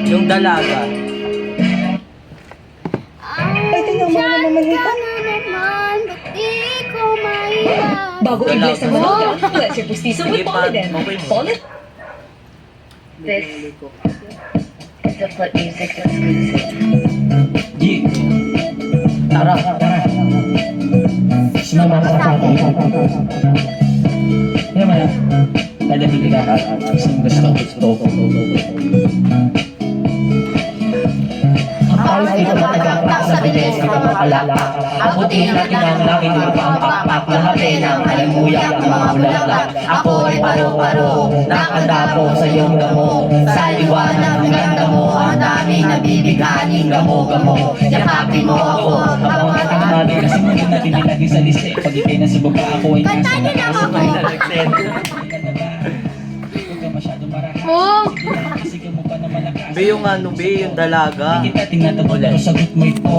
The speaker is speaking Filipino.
Yung dalaga. Ay, tingnan mo naman manhika. Bago i-bless ang mga bless your pustiso with Polydent. Polydent. This is the Foot Music exclusive. G. Tara. Sumama ka sa akin. Hindi naman yan. Lalabili ka. Gusto. Ang paris dito matagaktak sa bilis. Di ka makalala. Abutin natin ang laki ng pangpakpak. Lahatin ang halimuyak ng mga bulaklak. Ako ay paro-paro. Nakadapo sa iyong damo. Sa liwanag ng ganda mo. Ang daming nabibiganing gamo-gamo. Yakapin mo ako. Habang ating natin kasi muna natin nilagay sa liste. Pag ikay na subok ka ako ay nasa Kaso may nag-send. Huwag ka masyadong marahas. Oh! Kasi ka mo pa na malakas. Be, yung ano, be, yung dalaga. Kita tingnan ko sagot mo ito.